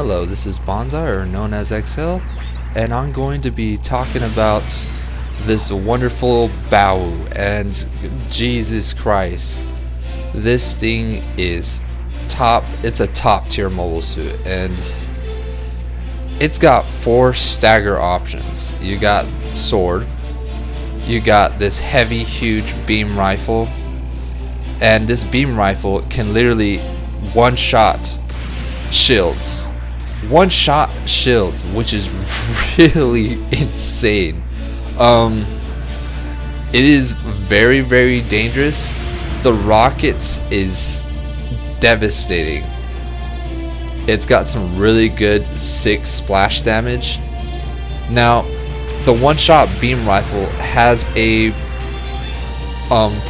Hello, this is Bonsai, or known as XL, and I'm going to be talking about this wonderful Bawoo. And Jesus Christ, this thing is top. It's a top tier mobile suit, and it's got 4 stagger options. You got sword, you got this heavy huge beam rifle, and this beam rifle can literally one-shot shields. One-shot shields, which is really insane. It is very, very dangerous. The rockets is devastating. It's got some really good sick splash damage. Now, the one-shot beam rifle has a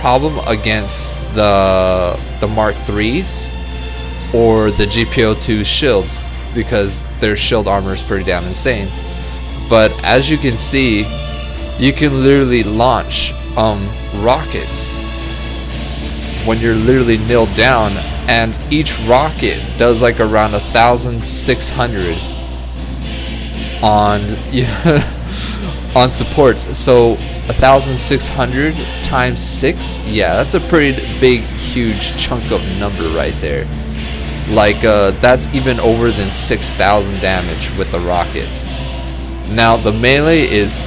problem against the Mark IIIs or the GBO2 shields, because their shield armor is pretty damn insane. But as you can see, you can literally launch rockets when you're literally nailed down, and each rocket does like around 1,600 on on supports. So 1,600 times 6, yeah, that's a pretty big, huge chunk of number right there. Like that's even over than 6,000 damage with the rockets. Now the melee is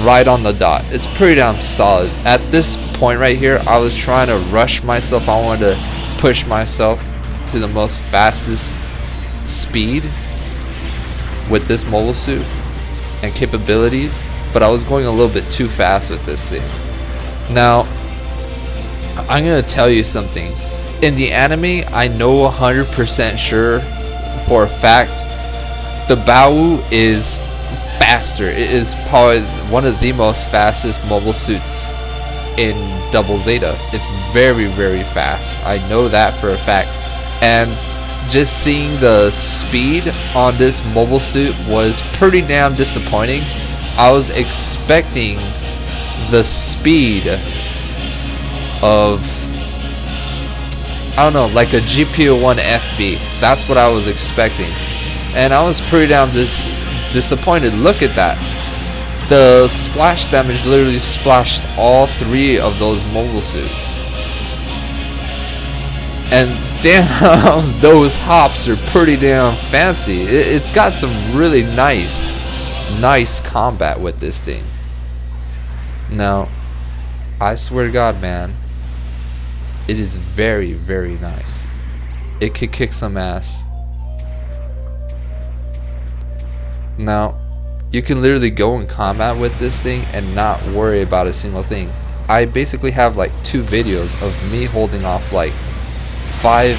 right on the dot. It's pretty damn solid. At this point right here, I was trying to rush myself. I wanted to push myself to the most fastest speed with this mobile suit and capabilities, but I was going a little bit too fast with this thing. Now I'm gonna tell you something. In the anime, I know 100% sure for a fact the Bawoo is faster. It is probably one of the most fastest mobile suits in Double Zeta. It's very, very fast. I know that for a fact. And just seeing the speed on this mobile suit was pretty damn disappointing. I was expecting the speed of, I don't know, like a GBO1 FB. That's what I was expecting, and I was pretty damn disappointed. Look at that. The splash damage literally splashed all 3 of those mobile suits, and damn, those hops are pretty damn fancy. It's got some really nice combat with this thing. Now, I swear to God, man, it is very, very nice. It could kick some ass. Now, you can literally go in combat with this thing and not worry about a single thing. I basically have like 2 videos of me holding off like five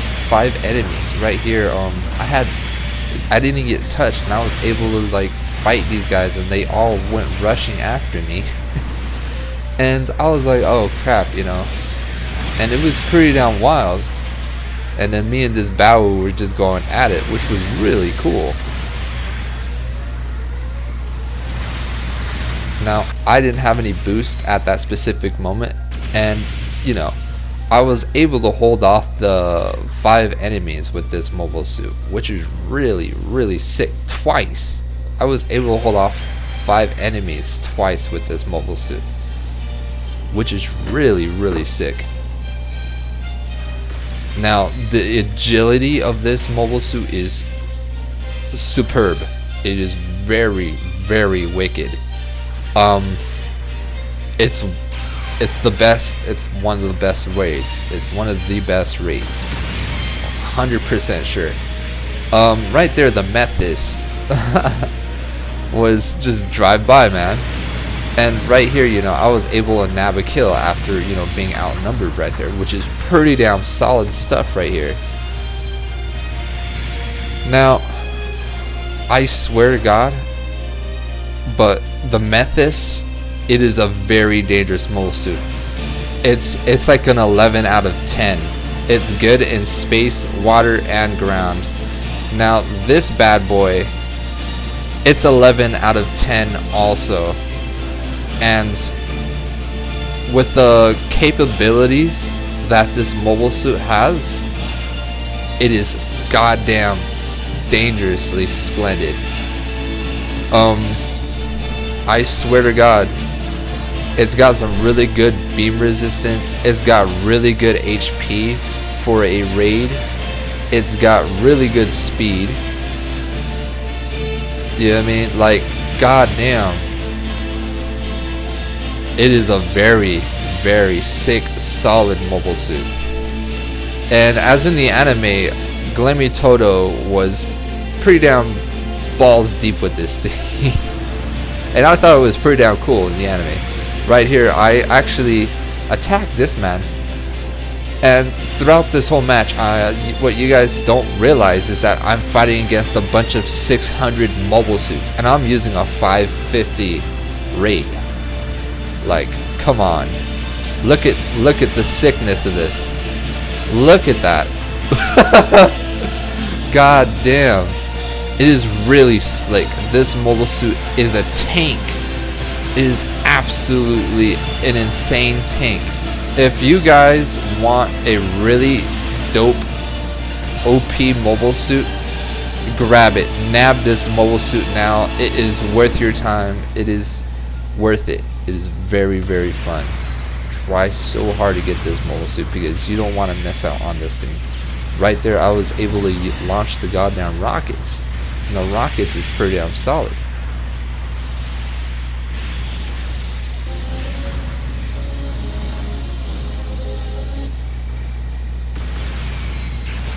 enemies right here. I didn't get touched, and I was able to like fight these guys, and they all went rushing after me. And I was like, oh crap, you know. And it was pretty damn wild. And then me and this Bawoo were just going at it, which was really cool. Now, I didn't have any boost at that specific moment, and you know, I was able to hold off the 5 enemies with this mobile suit, which is really, really sick. Twice I was able to hold off 5 enemies twice with this mobile suit, which is really, really sick. Now, the agility of this mobile suit is superb. It is very, very wicked. It's the best. It's one of the best raids. It's one of the best raids. 100% sure. Right there, the Methis was just drive by, man. And right here, you know, I was able to nab a kill after, you know, being outnumbered right there, which is pretty damn solid stuff right here. Now, I swear to God, but the Methis, it is a very dangerous mobile suit. It's like an 11 out of 10. It's good in space, water, and ground. Now, this bad boy, it's 11 out of 10 also. And with the capabilities that this mobile suit has, it is goddamn dangerously splendid. I swear to God, it's got some really good beam resistance. It's got really good HP for a raid. It's got really good speed. You know what I mean? Like, goddamn. It is a very, very sick, solid mobile suit. And as in the anime, Glemmy Toto was pretty damn balls deep with this thing. And I thought it was pretty damn cool in the anime. Right here, I actually attacked this man. And throughout this whole match, what you guys don't realize is that I'm fighting against a bunch of 600 mobile suits. And I'm using a 550 raid. Like, come on. Look at the sickness of this. Look at that. God damn. It is really slick. This mobile suit is a tank. It is absolutely an insane tank. If you guys want a really dope OP mobile suit, grab it. Nab this mobile suit now. It is worth your time. It is worth it. It is very, very fun. Try so hard to get this mobile suit because you don't want to miss out on this thing. Right there, I was able to launch the goddamn rockets. And the rockets is pretty damn solid.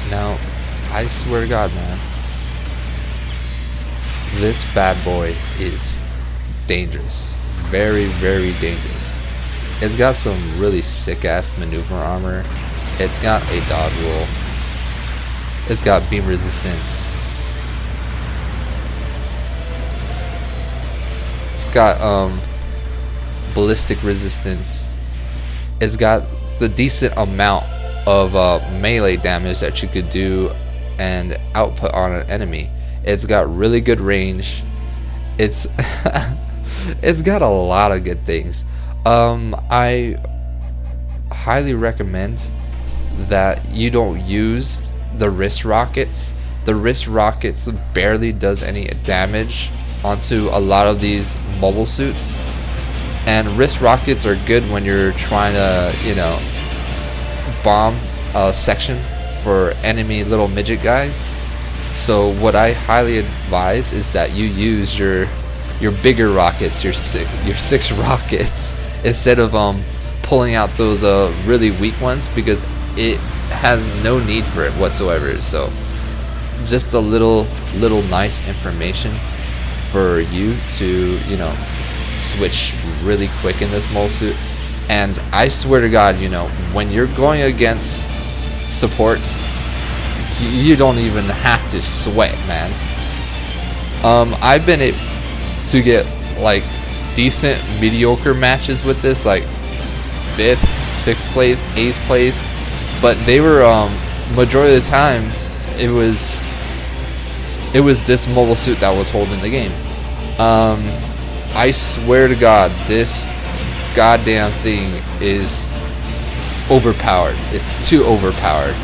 Now, I swear to God, man, this bad boy is dangerous. Very, very dangerous. It's got some really sick ass maneuver armor. It's got a dodge roll. It's got beam resistance. It's got ballistic resistance. It's got the decent amount of melee damage that you could do and output on an enemy. It's got really good range. It's it's got a lot of good things. I highly recommend that you don't use the wrist rockets. The wrist rockets barely does any damage onto a lot of these mobile suits, and wrist rockets are good when you're trying to, you know, bomb a section for enemy little midget guys. So what I highly advise is that you use your bigger rockets, your six rockets, instead of pulling out those really weak ones, because it has no need for it whatsoever. So just a little nice information for you to, you know, switch really quick in this mobile suit. And I swear to God, you know, when you're going against supports, you don't even have to sweat, man. I've been able to get like decent mediocre matches with this, like 5th, 6th place, 8th place, but they were majority of the time it was this mobile suit that was holding the game. I swear to God, this goddamn thing is overpowered. It's too overpowered.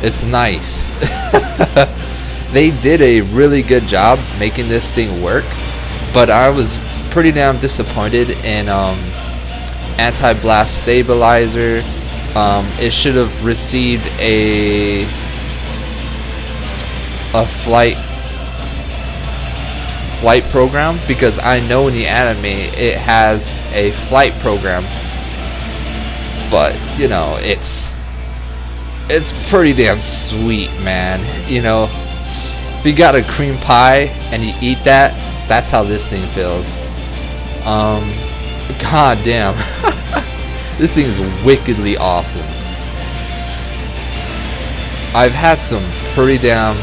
It's nice. They did a really good job making this thing work, but I was pretty damn disappointed in anti-blast stabilizer. It should have received a flight program, because I know in the anime it has a flight program, but you know, it's pretty damn sweet, man. You know, if you got a cream pie and you eat that, that's how this thing feels. God damn. This thing is wickedly awesome. I've had some pretty damn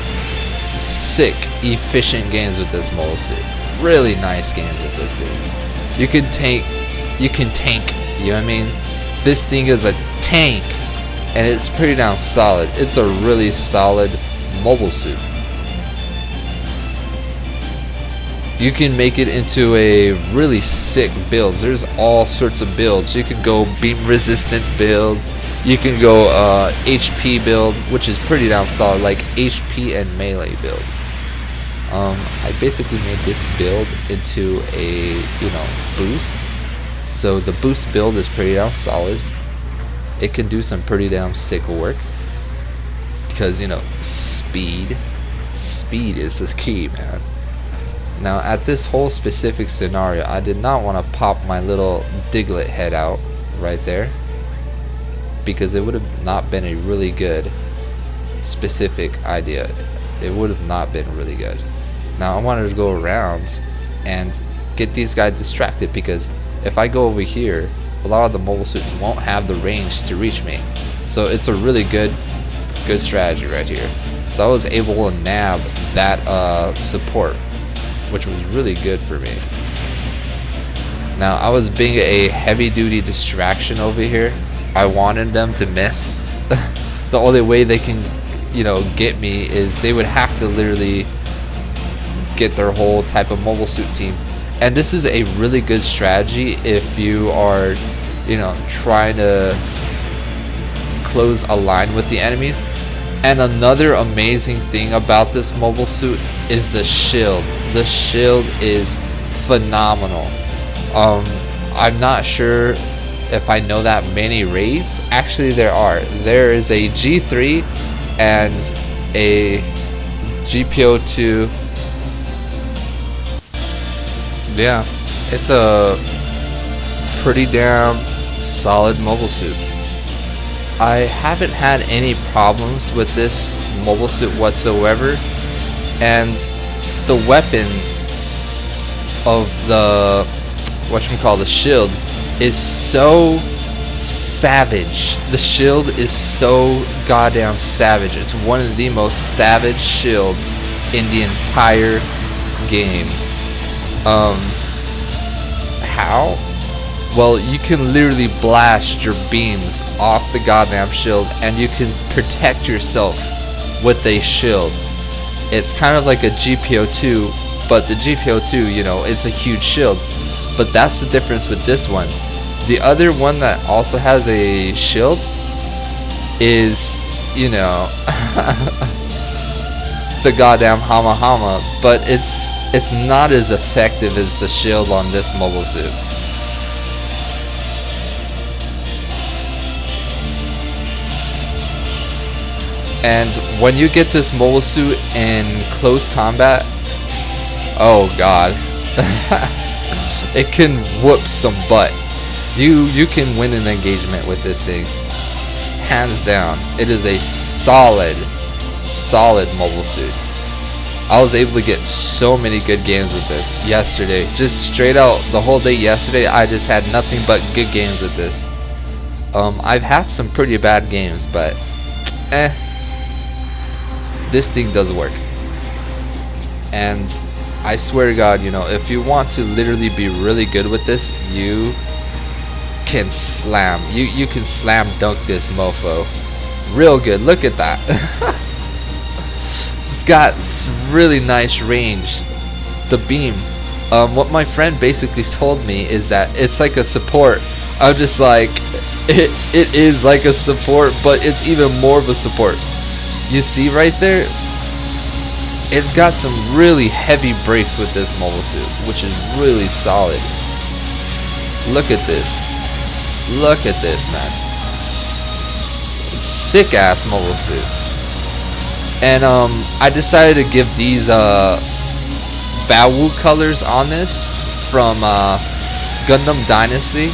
sick, efficient games with this mobile suit. Really nice games with this thing. You can tank, you know what I mean? This thing is a tank, and it's pretty damn solid. It's a really solid mobile suit. You can make it into a really sick build. There's all sorts of builds. You can go beam resistant build, You can go HP build, which is pretty damn solid, like HP and melee build. I basically made this build into a, you know, boost. So the boost build is pretty damn solid. It can do some pretty damn sick work. Because, you know, speed is the key, man. Now at this whole specific scenario, I did not want to pop my little Diglett head out right there, because it would have not been a really good specific idea. It would have not been really good. Now I wanted to go around and get these guys distracted, because if I go over here, a lot of the mobile suits won't have the range to reach me. So it's a really good strategy right here. So I was able to nab that support, which was really good for me. Now I was being a heavy duty distraction over here. I wanted them to miss. The only way they can, you know, get me is they would have to literally get their whole type of mobile suit team. And this is a really good strategy if you are, you know, trying to close a line with the enemies. And another amazing thing about this mobile suit is the shield. The shield is phenomenal. I'm not sure if I know that many raids. Actually there are. There is a G3 and a GBO2. Yeah, it's a pretty damn solid mobile suit. I haven't had any problems with this mobile suit whatsoever, and the weapon of the the shield is so savage. The shield is so goddamn savage. It's one of the most savage shields in the entire game. How? Well, you can literally blast your beams off the goddamn shield, and you can protect yourself with a shield. It's kind of like a GBO2, but the GBO2, you know, it's a huge shield. But that's the difference with this one. The other one that also has a shield is, you know, the goddamn Hama Hama, but it's not as effective as the shield on this mobile suit. And when you get this mobile suit in close combat, oh god, it can whoop some butt. You can win an engagement with this thing, hands down. It is a solid mobile suit. I was able to get so many good games with this yesterday. Just straight out the whole day yesterday, I just had nothing but good games with this. I've had some pretty bad games, but this thing does work. And I swear to God, you know, if you want to literally be really good with this, you can slam. You can slam dunk this mofo real good. Look at that. It's got really nice range. The beam. What my friend basically told me is that it's like a support. I'm just like, it is like a support, but it's even more of a support. You see right there, it's got some really heavy brakes with this mobile suit, which is really solid. Look at this. Look at this, man. Sick ass mobile suit. And I decided to give these Bawoo colors on this from Gundam Dynasty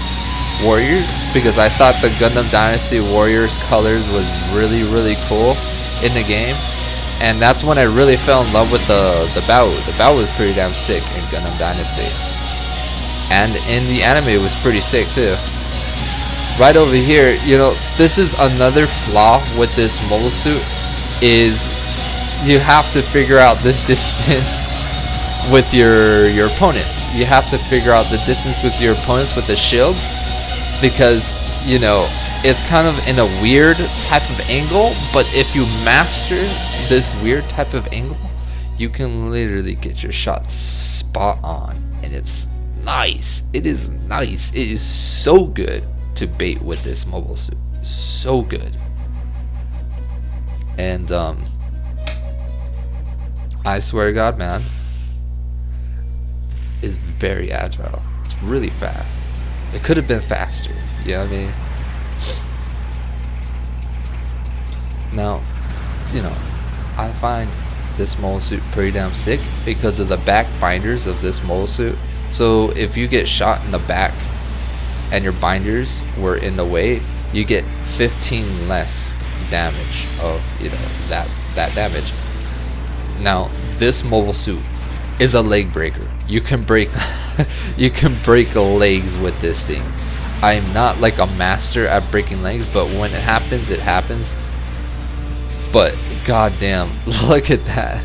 Warriors, because I thought the Gundam Dynasty Warriors colors was really cool in the game. And that's when I really fell in love with the Bawoo. The Bawoo was pretty damn sick in Gundam Dynasty. And in the anime it was pretty sick too. Right over here, you know, this is another flaw with this mobile suit, is you have to figure out the distance with your opponents. You have to figure out the distance with your opponents with the shield, because, you know, it's kind of in a weird type of angle, but if you master this weird type of angle, you can literally get your shots spot on, and it's nice. It is nice. It is so good to bait with this mobile suit. so good. And I swear to God, man, is very agile. It's really fast. It could have been faster. You know what I mean? Now, you know, I find this mobile suit pretty damn sick because of the back binders of this mobile suit. So if you get shot in the back and your binders were in the way, you get 15 less damage of, you know, that damage. Now this mobile suit is a leg breaker. You can break you can break legs with this thing. I am not like a master at breaking legs, but when it happens, it happens. But goddamn, look at that.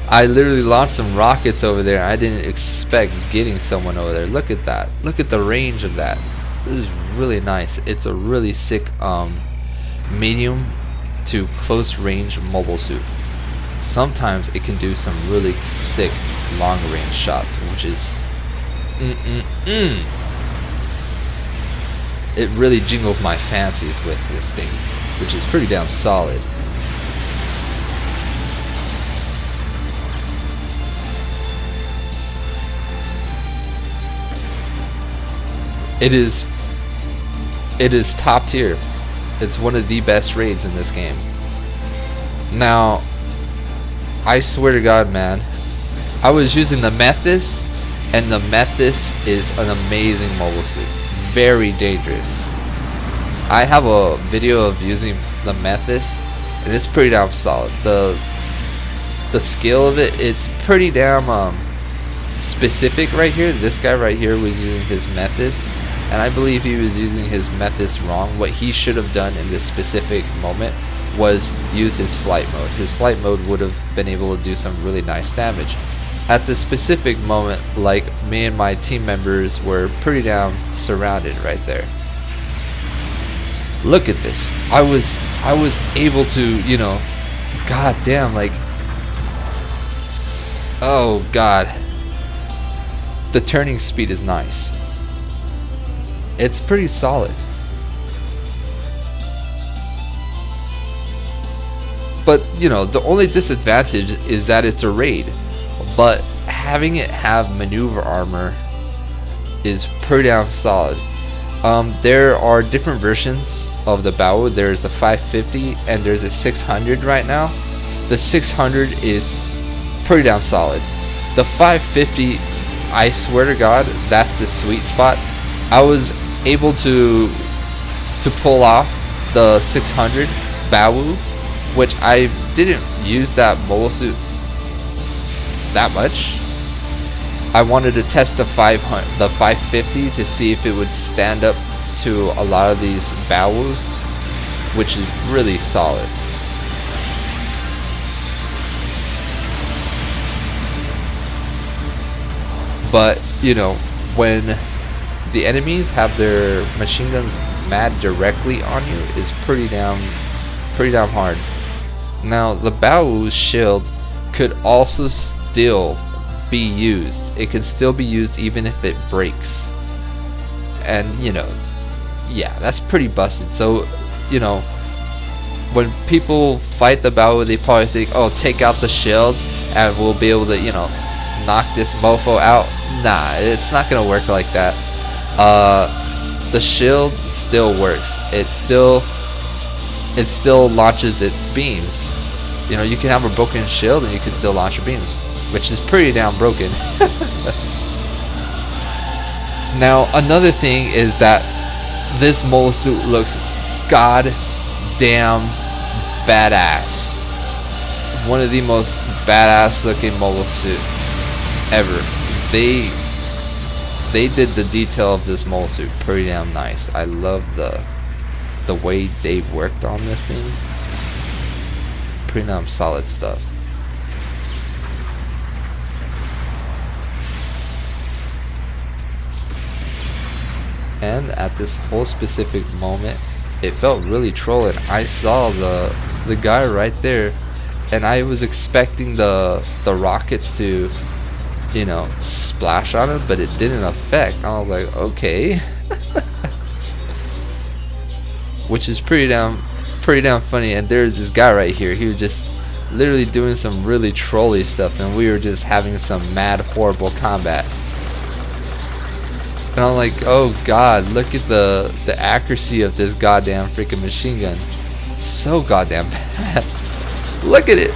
I literally launched some rockets over there. I didn't expect getting someone over there. Look at that. Look at the range of that. This is really nice. It's a really sick medium to close range mobile suit. Sometimes it can do some really sick long range shots, which is it really jingles my fancies with this thing, which is pretty damn solid. It is top tier. It's one of the best raids in this game. Now, I swear to God, man, I was using the Methis, and the Methis is an amazing mobile suit. Very dangerous. I have a video of using the Methis, and it's pretty damn solid. The skill of it, it's pretty damn specific right here. This guy right here was using his Methis, and I believe he was using his Methis wrong. What he should have done in this specific moment was use his flight mode. His flight mode would have been able to do some really nice damage. At this specific moment, like, me and my team members were pretty damn surrounded right there. Look at this. I was able to, you know, god damn, like, oh god, the turning speed is nice. It's pretty solid. But, you know, the only disadvantage is that it's a raid. But having it have maneuver armor is pretty damn solid. There are different versions of the Bawoo. There's a 550 and there's a 600 right now. The 600 is pretty damn solid. The 550, I swear to God, that's the sweet spot. I was able to pull off the 600 Bawoo, which I didn't use that mobile suit that much. I wanted to test the 550 to see if it would stand up to a lot of these Bawoos, which is really solid. But, you know, when the enemies have their machine guns mad directly on you, is pretty damn hard. Now, the Bawoo's shield could also still be used. It can still be used even if it breaks. And, you know, yeah, that's pretty busted. So, you know, when people fight the Bawoo, they probably think, oh, take out the shield and we'll be able to, you know, knock this mofo out. Nah, it's not gonna work like that. The shield still works. It still launches its beams. You know, you can have a broken shield and you can still launch your beams, which is pretty damn broken. Now, another thing is that this mobile suit looks god damn badass. One of the most badass looking mobile suits ever. They did the detail of this mobile suit pretty damn nice. I love the way they worked on this thing. Pretty damn solid stuff. And at this whole specific moment, it felt really trolling. I saw the guy right there, and I was expecting the rockets to, you know, splash on him, but it didn't affect. I was like, okay. which is pretty damn funny. And there's this guy right here. He was just literally doing some really trolly stuff, and we were just having some mad horrible combat. And I'm like, oh god, look at the accuracy of this goddamn freaking machine gun. So goddamn bad. Look at it.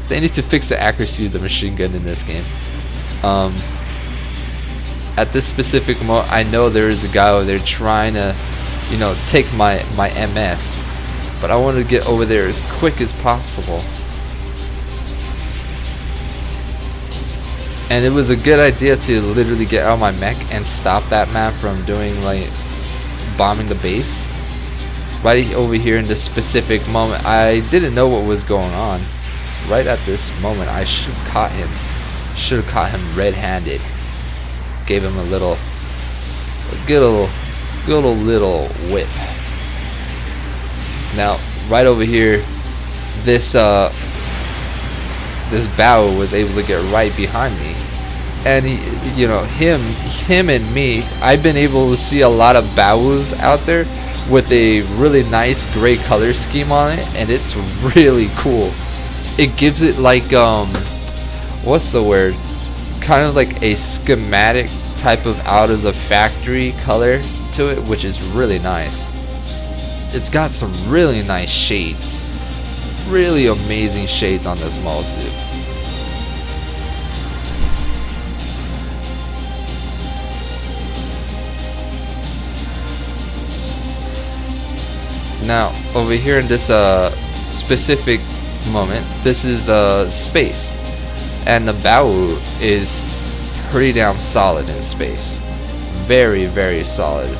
They need to fix the accuracy of the machine gun in this game. At this specific moment, I know there is a guy over there trying to, you know, take my MS, but I want to get over there as quick as possible. And it was a good idea to literally get out of my mech and stop that man from doing, like, bombing the base. Right over here in this specific moment, I didn't know what was going on. Right at this moment, I should have caught him. Should have caught him red-handed. Gave him a good little whip. Now, right over here, this Bawoo was able to get right behind me, and he, you know, him and me, I've been able to see a lot of Bawoos out there with a really nice gray color scheme on it, and it's really cool. It gives it like what's the word, kind of like a schematic type of out of the factory color to it, which is really nice. It's got some really nice shades, really amazing shades on this mobile suit. Now over here in this specific moment, this is space, and the Bawoo is pretty damn solid in space. Very, very solid.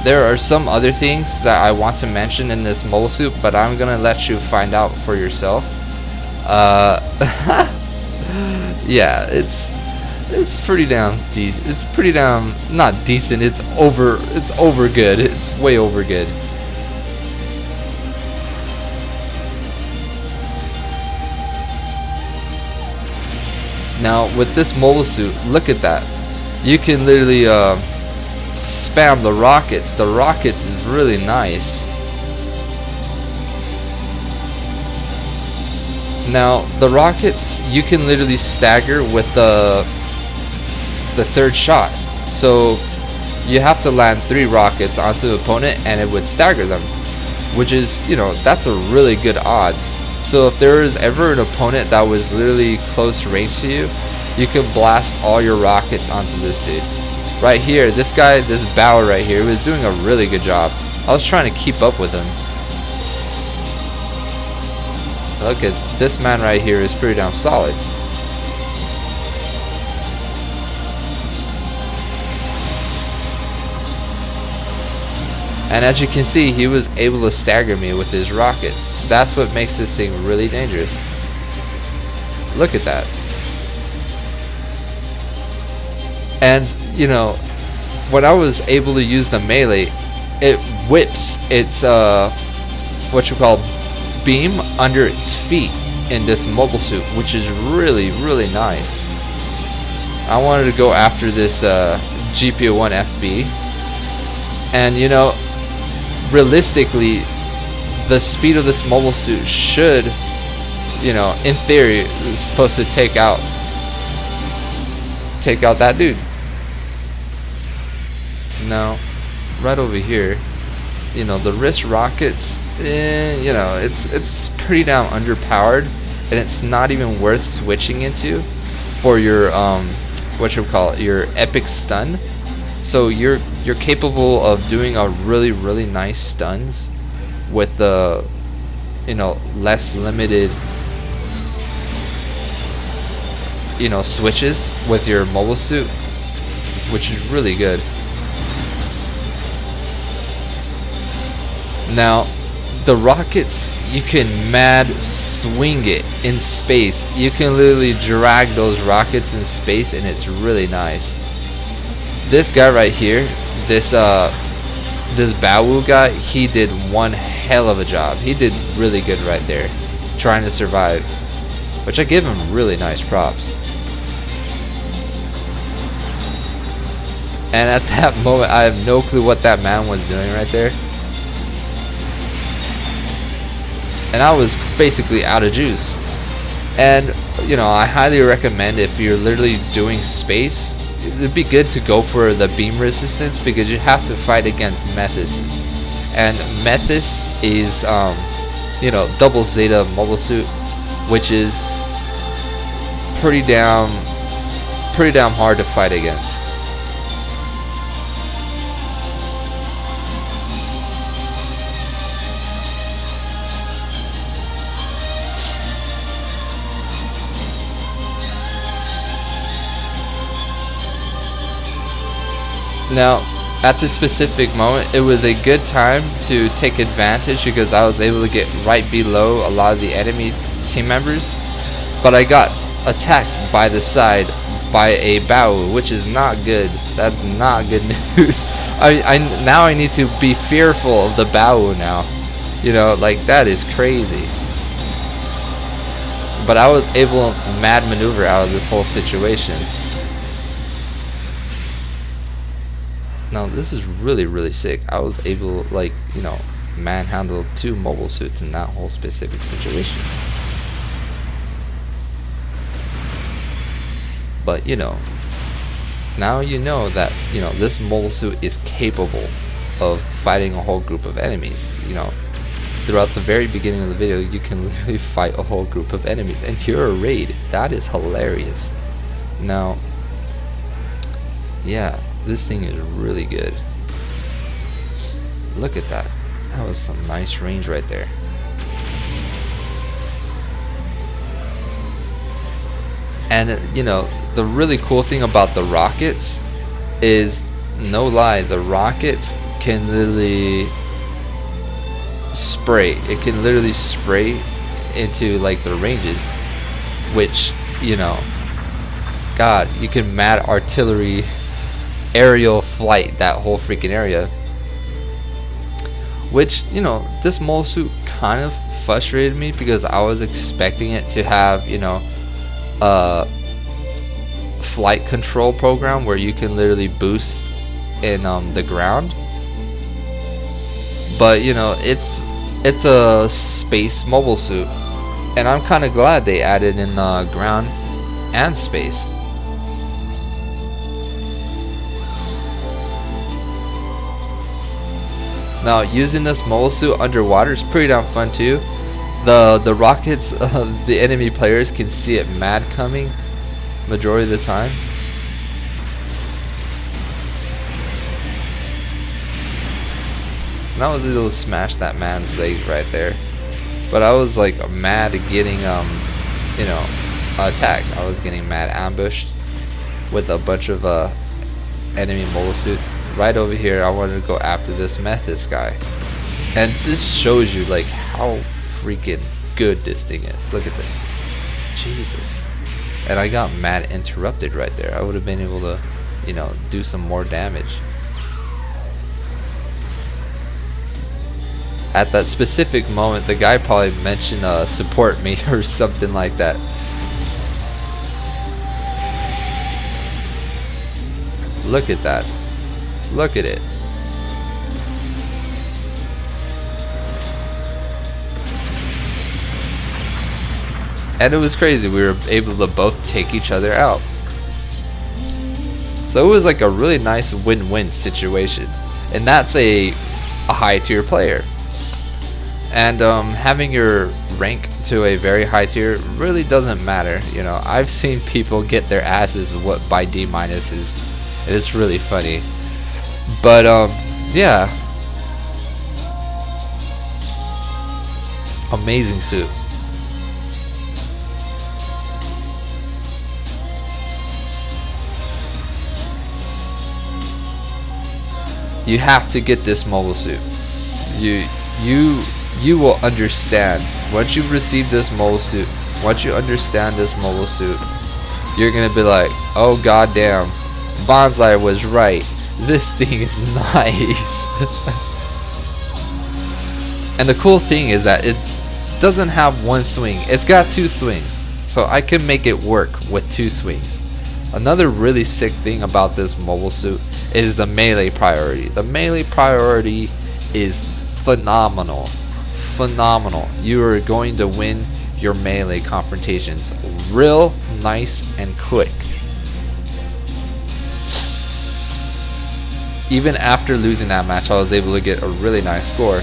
There are some other things that I want to mention in this mobile suit, but I'm gonna let you find out for yourself. Yeah, it's pretty damn decent. It's pretty damn not decent. It's over good. It's way over good. Now with this mobile suit, look at that. You can literally spam the rockets. The rockets is really nice. Now the rockets, you can literally stagger with the third shot. So you have to land 3 rockets onto the opponent and it would stagger them, which is, you know, that's a really good odds. So if there is ever an opponent that was literally close range to you, you can blast all your rockets onto this dude. Right here, this guy, this Bawoo right here, was doing a really good job. I was trying to keep up with him. Look at this man right here, is pretty damn solid. And as you can see, he was able to stagger me with his rockets. That's what makes this thing really dangerous. Look at that. And, you know, when I was able to use the melee, it whips its, what you call, beam under its feet in this mobile suit, which is really, really nice. I wanted to go after this GBO2 FB. And, you know, realistically, the speed of this mobile suit should, you know, in theory, is supposed to take out that dude. Now, right over here, you know, the wrist rockets, you know, it's pretty damn underpowered, and it's not even worth switching into for your what you call it, your epic stun. So you're capable of doing a really, really nice stuns with the, you know, less limited, you know, switches with your mobile suit, which is really good. Now the rockets, you can mad swing it in space. You can literally drag those rockets in space, and it's really nice. This guy right here, this Bawoo guy, he did one hell of a job. He did really good right there, trying to survive, which I give him really nice props. And at that moment, I have no clue what that man was doing right there. And I was basically out of juice. And you know, I highly recommend, if you're literally doing space, it'd be good to go for the beam resistance, because you have to fight against Methuses. And Methus is you know, double Zeta mobile suit, which is pretty damn hard to fight against. Now, at this specific moment, it was a good time to take advantage, because I was able to get right below a lot of the enemy team members, but I got attacked by the side by a Bawoo, which is not good. That's not good news. Now I need to be fearful of the Bawoo now. You know, like, that is crazy. But I was able to mad maneuver out of this whole situation. Now this is really sick. I was able, like, you know, manhandle 2 mobile suits in that whole specific situation. But you know, now you know that, you know, this mobile suit is capable of fighting a whole group of enemies. You know, throughout the very beginning of the video, you can literally fight a whole group of enemies, and you're a raid. That is hilarious. Now, yeah, this thing is really good. Look at that. That was some nice range right there. And you know, the really cool thing about the rockets is, no lie, the rockets can literally spray. It can literally spray into, like, the ranges, which, you know, God, you can mad artillery aerial flight that whole freaking area. Which, you know, this mobile suit kind of frustrated me, because I was expecting it to have, you know, a flight control program where you can literally boost in the ground. But you know, it's a space mobile suit, and I'm kind of glad they added in ground and space. Now, using this mobile suit underwater is pretty damn fun too. The rockets, the enemy players can see it mad coming majority of the time. And I was able to smash that man's legs right there, but I was like mad at getting you know, attacked. I was getting mad ambushed with a bunch of enemy mobile suits. Right over here, I wanted to go after this Methus guy, and this shows you like how freaking good this thing is. Look at this, Jesus! And I got mad interrupted right there. I would have been able to, you know, do some more damage. At that specific moment, the guy probably mentioned support me or something like that. Look at that. Look at it. And it was crazy. We were able to both take each other out. So it was like a really nice win-win situation. And that's a high tier player. And having your rank to a very high tier really doesn't matter. You know, I've seen people get their asses whooped by D minuses. It is really funny. But yeah, amazing suit. You have to get this mobile suit. You will understand once you receive this mobile suit. Once you understand this mobile suit, you're gonna be like, oh goddamn, Bonsai was right. This thing is nice. And the cool thing is that it doesn't have one swing. It's got 2 swings, so I can make it work with 2 swings. Another really sick thing about this mobile suit is the melee priority. The melee priority is phenomenal. Phenomenal. You are going to win your melee confrontations real nice and quick. Even after losing that match, I was able to get a really nice score.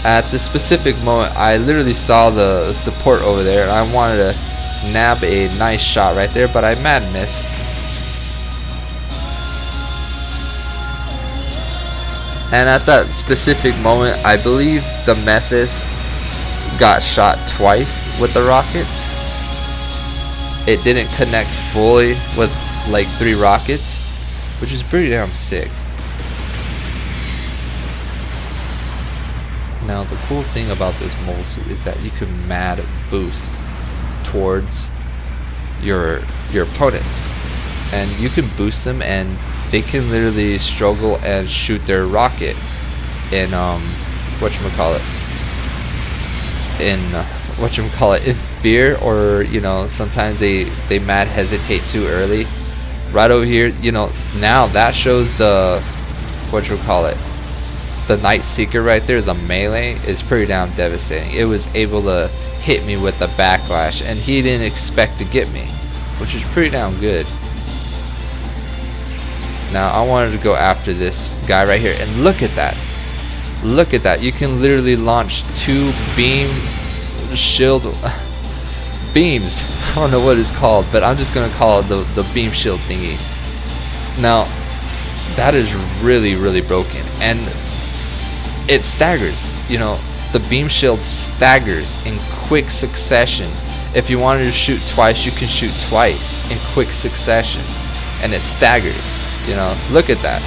At this specific moment, I literally saw the support over there and I wanted to nab a nice shot right there, but I mad missed. And at that specific moment, I believe the Mephis got shot twice with the rockets. It didn't connect fully with like 3 rockets, which is pretty damn sick. Now the cool thing about this mobile suit is that you can mad boost towards your opponents, and you can boost them and they can literally struggle and shoot their rocket in in fear, or you know, sometimes they mad hesitate too early. Right over here, you know, now that shows the the Night Seeker right there. The melee is pretty damn devastating. It was able to hit me with the backlash and he didn't expect to get me, which is pretty damn good. Now I wanted to go after this guy right here, and look at that. Look at that. You can literally launch 2 beam shield beams. I don't know what it's called, but I'm just gonna call it the beam shield thingy. Now that is really broken, and it staggers. You know, the beam shield staggers in quick succession. If you wanted to shoot twice, you can shoot twice in quick succession, and it staggers. You know, look at that.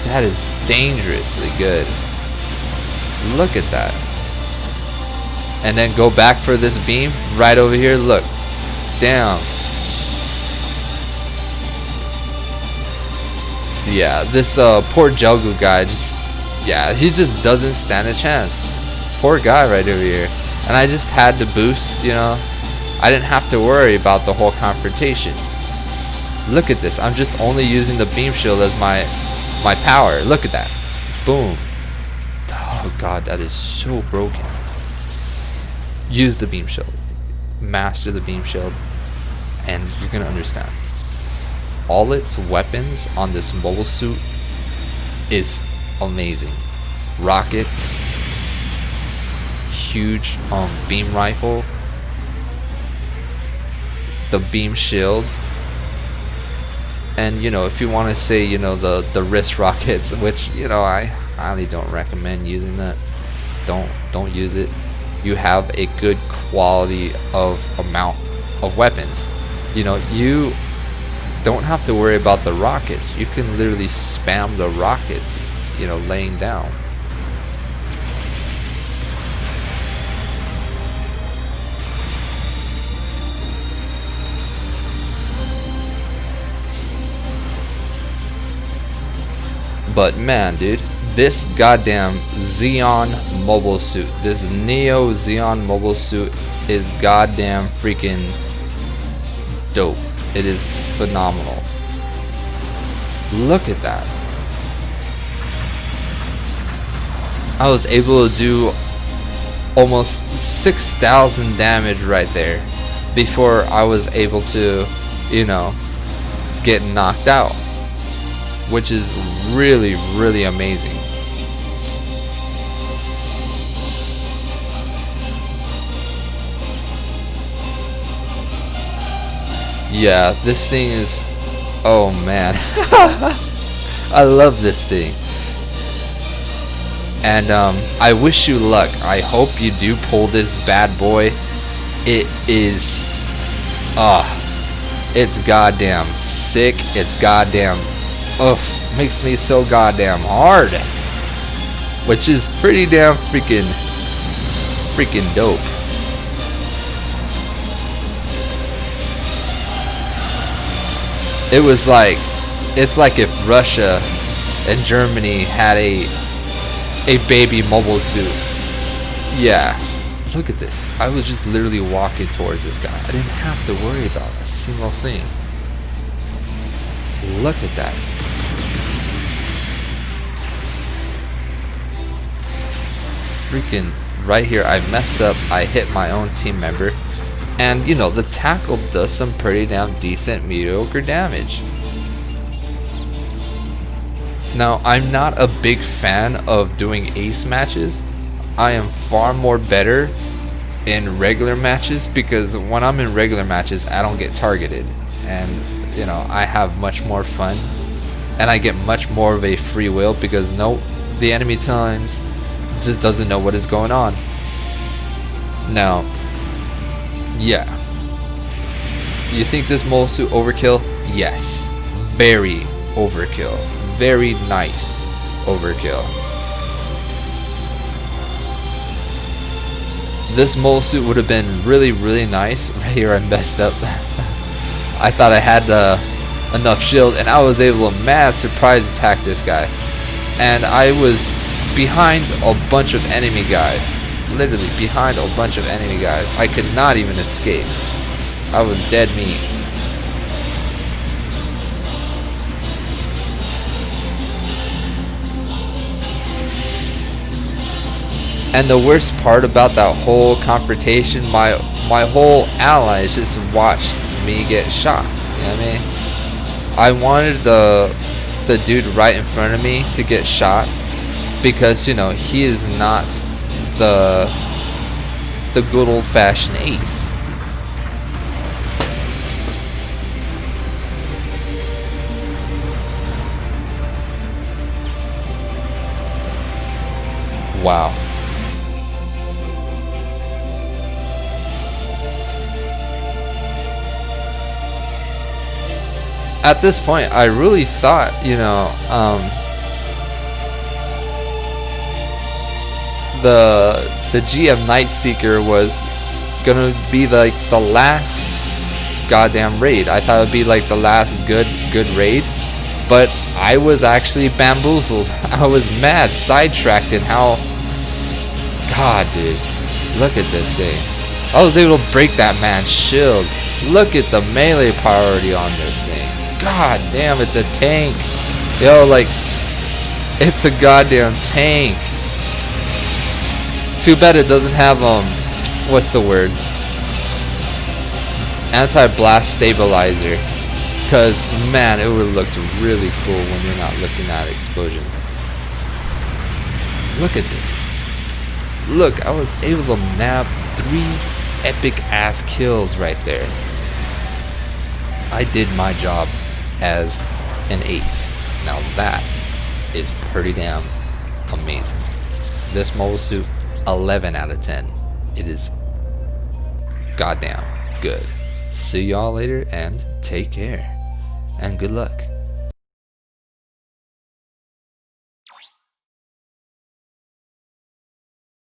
That is dangerously good. Look at that. And then go back for this beam right over here. Look, down. Yeah, this poor Jelgu guy he just doesn't stand a chance. Poor guy right over here. And I just had to boost, you know. I didn't have to worry about the whole confrontation. Look at this. I'm just only using the beam shield as my power. Look at that. Boom. Oh god, that is so broken. Use the beam shield. Master the beam shield, and you're gonna understand. All its weapons on this mobile suit is amazing. Rockets, huge beam rifle, the beam shield, and you know, if you want to say, you know, the wrist rockets, which, you know, I highly don't recommend using that. Don't use it. You have a good quality of amount of weapons. You know, you don't have to worry about the rockets. You can literally spam the rockets, you know, laying down. But man, dude, this goddamn Xeon mobile suit, this Neo Xeon mobile suit is goddamn freaking dope. It is phenomenal. Look at that. I was able to do almost 6,000 damage right there before I was able to, you know, get knocked out, which is really amazing. Yeah, this thing is, oh man. I love this thing. And I wish you luck. I hope you do pull this bad boy. It is it's goddamn sick. It's goddamn makes me so goddamn hard, which is pretty damn freaking dope. It was like, it's like if Russia and Germany had a a baby mobile suit. Yeah, look at this. I was just literally walking towards this guy. I didn't have to worry about a single thing. Look at that. Freaking right here, I messed up. I hit my own team member. And, you know, the tackle does some pretty damn decent, mediocre damage. Now, I'm not a big fan of doing ace matches. I am far more better in regular matches, because when I'm in regular matches, I don't get targeted. And, you know, I have much more fun. And I get much more of a free will, because the enemy times just doesn't know what is going on. Now, yeah. You think this mole suit overkill? Yes. Very overkill. Very nice overkill. This mole suit would have been really, really nice. Right here I messed up. I thought I had enough shield, and I was able to mad surprise attack this guy. And I was behind a bunch of enemy guys. Literally behind a bunch of enemy guys. I could not even escape. I was dead meat. And the worst part about that whole confrontation, my whole allies just watched me get shot. You know what I mean? I wanted the dude right in front of me to get shot, because, you know, he is not the good old-fashioned ace. Wow. At this point, I really thought, you know, the GM Nightseeker was gonna be like the last goddamn raid. I thought it would be like the last good raid, but I was actually bamboozled. I was mad, sidetracked in how. God, dude, look at this thing. I was able to break that man's shield. Look at the melee priority on this thing. God damn, it's a tank. Yo, like, it's a goddamn tank. Too bad it doesn't have, what's the word? Anti-blast stabilizer. Because, man, it would have looked really cool when you're not looking at explosions. Look at this. Look, I was able to nab 3 epic ass kills right there. I did my job as an ace. Now that is pretty damn amazing. This mobile suit, 11 out of 10. It is goddamn good. See y'all later, and take care, and good luck.